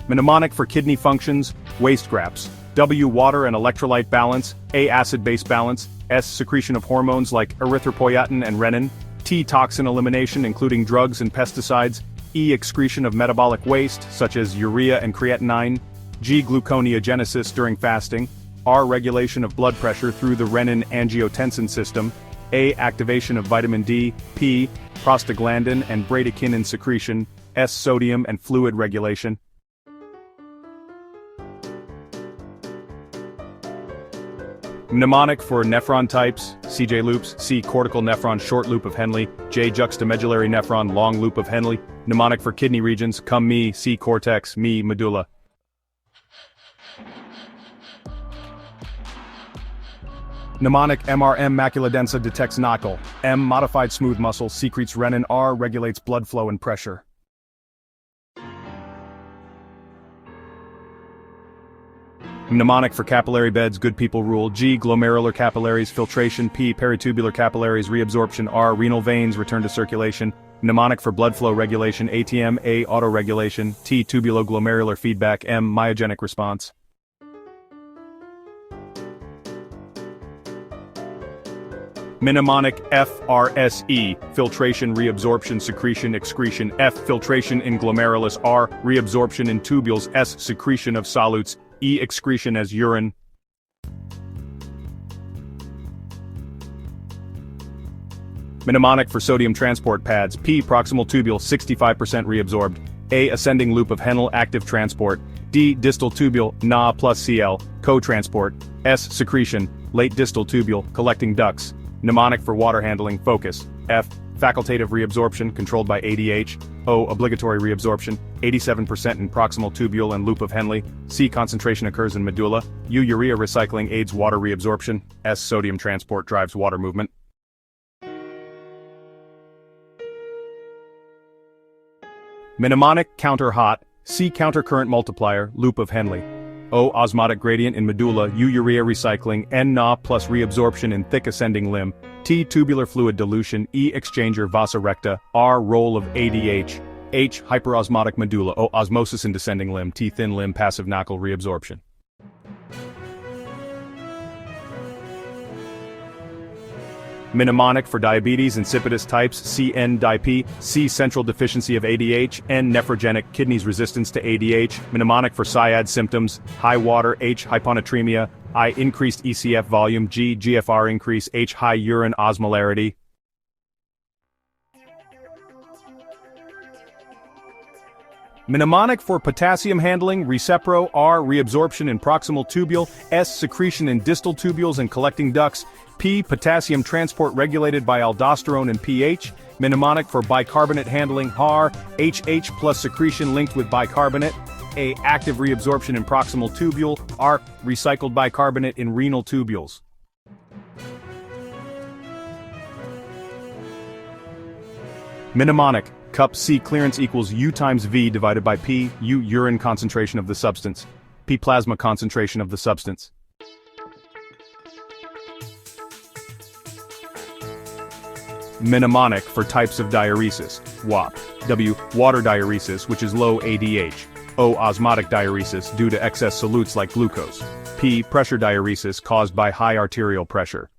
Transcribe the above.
Mnemonic for kidney functions, waste GRAPS. W, water and electrolyte balance. A, acid-base balance. S, secretion of hormones like erythropoietin and renin. T, toxin elimination including drugs and pesticides. E, excretion of metabolic waste, such as urea and creatinine. G, gluconeogenesis during fasting. R, regulation of blood pressure through the renin-angiotensin system. A, activation of vitamin D. P, prostaglandin and bradykinin secretion. S, sodium and fluid regulation. Mnemonic for nephron types, CJ loops. C, cortical nephron short loop of Henle. J, juxtamedullary nephron long loop of Henle. Mnemonic for kidney regions, cum me. C, cortex. Me, medulla. Mnemonic MRM macula densa detects knuckle. M, modified smooth muscle secretes renin. R, regulates blood flow and pressure. Mnemonic for capillary beds, good people rule. G, glomerular capillaries, filtration. P, peritubular capillaries, reabsorption. R, renal veins, return to circulation. Mnemonic for blood flow regulation, ATM. A, autoregulation. T, tubuloglomerular feedback. M, myogenic response. Mnemonic FRSE, filtration, reabsorption, secretion, excretion. F, filtration in glomerulus. R, reabsorption in tubules. S, secretion of solutes. E, excretion as urine. Mnemonic for sodium transport pads. P, proximal tubule, 65% reabsorbed. A, ascending loop of Henle, active transport. D, distal tubule, Na plus Cl, co-transport. S, secretion, late distal tubule, collecting ducts. Mnemonic for water handling, focus. F, facultative reabsorption, controlled by ADH. O, obligatory reabsorption, 87% in proximal tubule and loop of Henle. C, concentration occurs in medulla. U, urea recycling aids water reabsorption. S, sodium transport drives water movement. Mnemonic counter hot. C, counter current multiplier, loop of Henle. O, osmotic gradient in medulla. U, urea recycling. N, Na plus reabsorption in thick ascending limb. T, tubular fluid dilution. E, exchanger vasa recta. R, role of ADH. H, hyperosmotic medulla. O, osmosis in descending limb. T, thin limb passive knuckle reabsorption. Mnemonic for diabetes insipidus types. C, N-DiP. C, central deficiency of ADH. N, nephrogenic kidneys resistance to ADH. Mnemonic for SIAD symptoms. High water. H, hyponatremia. I, increased ECF volume. G, GFR increase. H, high urine osmolarity. Mnemonic for potassium handling, recepro. R, reabsorption in proximal tubule. S, secretion in distal tubules and collecting ducts. P, potassium transport regulated by aldosterone and pH. Mnemonic for bicarbonate handling. HAR, HH plus secretion linked with bicarbonate. A, active reabsorption in proximal tubule. R, recycled bicarbonate in renal tubules. Mnemonic, cup C, clearance equals U times V divided by P. U, urine concentration of the substance. P, plasma concentration of the substance. Mnemonic for types of diuresis. WAP. W, water diuresis, which is low ADH. O, osmotic diuresis due to excess solutes like glucose. P, pressure diuresis caused by high arterial pressure.